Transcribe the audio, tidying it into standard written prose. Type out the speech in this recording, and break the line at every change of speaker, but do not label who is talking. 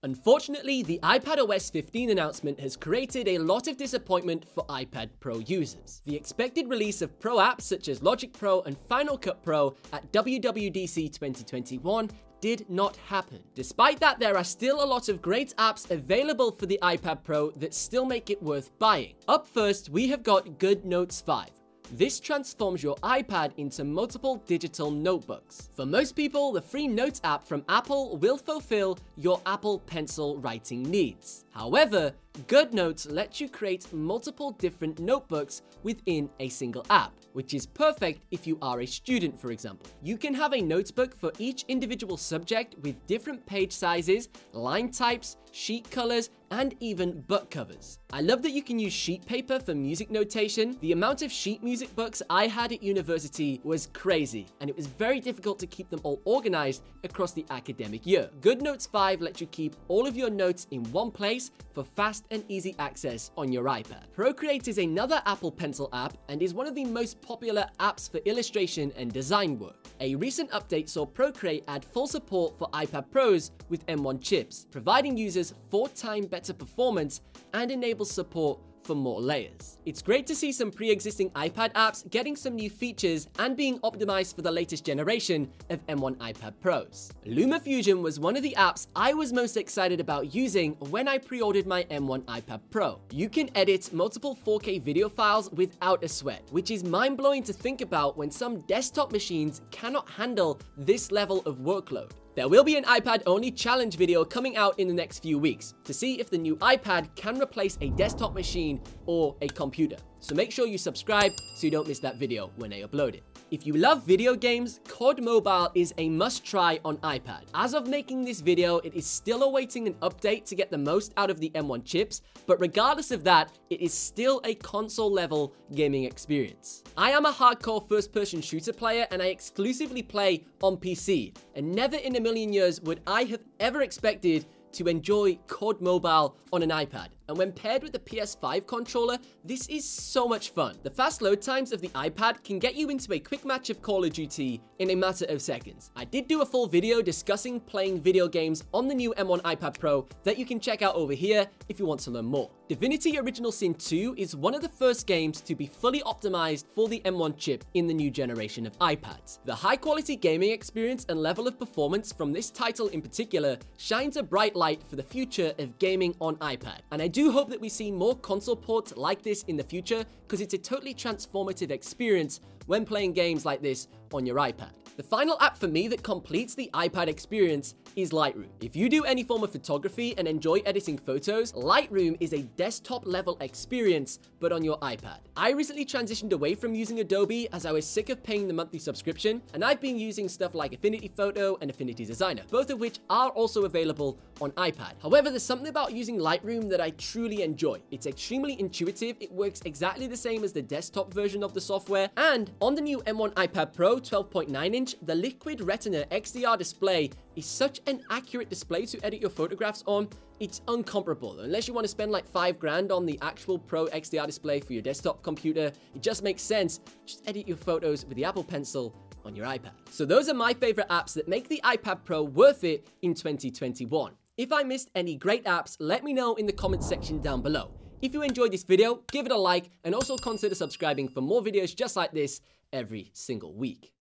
Unfortunately, the iPadOS 15 announcement has created a lot of disappointment for iPad Pro users. The expected release of Pro apps such as Logic Pro and Final Cut Pro at WWDC 2021 did not happen. Despite that, there are still a lot of great apps available for the iPad Pro that still make it worth buying. Up first, we have got GoodNotes 5. This transforms your iPad into multiple digital notebooks. For most people, the free Notes app from Apple will fulfill your Apple Pencil writing needs. However, GoodNotes lets you create multiple different notebooks within a single app, which is perfect if you are a student, for example. You can have a notebook for each individual subject with different page sizes, line types, sheet colors, and even book covers. I love that you can use sheet paper for music notation. The amount of sheet music books I had at university was crazy, and it was very difficult to keep them all organized across the academic year. GoodNotes 5 lets you keep all of your notes in one place for fast and easy access on your iPad. Procreate is another Apple Pencil app and is one of the most popular apps for illustration and design work. A recent update saw Procreate add full support for iPad Pros with M1 chips, providing users 4 times better performance and enables support for more layers. It's great to see some pre-existing iPad apps getting some new features and being optimized for the latest generation of M1 iPad Pros. Lumafusion was one of the apps I was most excited about using when I pre-ordered my M1 iPad Pro. You can edit multiple 4K video files without a sweat, which is mind-blowing to think about when some desktop machines cannot handle this level of workload. There will be an iPad-only challenge video coming out in the next few weeks to see if the new iPad can replace a desktop machine or a computer. So make sure you subscribe so you don't miss that video when I upload it. If you love video games, Cod Mobile is a must-try on iPad. As of making this video, it is still awaiting an update to get the most out of the M1 chips, but regardless of that, it is still a console-level gaming experience. I am a hardcore first-person shooter player and I exclusively play on PC, and never in a million years would I have ever expected to enjoy Cod Mobile on an iPad. And when paired with the PS5 controller, this is so much fun. The fast load times of the iPad can get you into a quick match of Call of Duty in a matter of seconds. I did do a full video discussing playing video games on the new M1 iPad Pro that you can check out over here if you want to learn more. Divinity Original Sin 2 is one of the first games to be fully optimized for the M1 chip in the new generation of iPads. The high-quality gaming experience and level of performance from this title in particular shines a bright light for the future of gaming on iPad, and I do hope that we see more console ports like this in the future because it's a totally transformative experience when playing games like this on your iPad. The final app for me that completes the iPad experience is Lightroom. If you do any form of photography and enjoy editing photos, Lightroom is a desktop-level experience, but on your iPad. I recently transitioned away from using Adobe as I was sick of paying the monthly subscription, and I've been using stuff like Affinity Photo and Affinity Designer, both of which are also available on iPad. However, there's something about using Lightroom that I truly enjoy. It's extremely intuitive, it works exactly the same as the desktop version of the software, and on the new M1 iPad Pro 12.9-inch, the Liquid Retina XDR display is such an accurate display to edit your photographs on, it's incomparable. Unless you want to spend like $5 on the actual Pro XDR display for your desktop computer, it just makes sense. Just edit your photos with the Apple Pencil on your iPad. So those are my favorite apps that make the iPad Pro worth it in 2021. If I missed any great apps, let me know in the comments section down below. If you enjoyed this video, give it a like and also consider subscribing for more videos just like this every single week.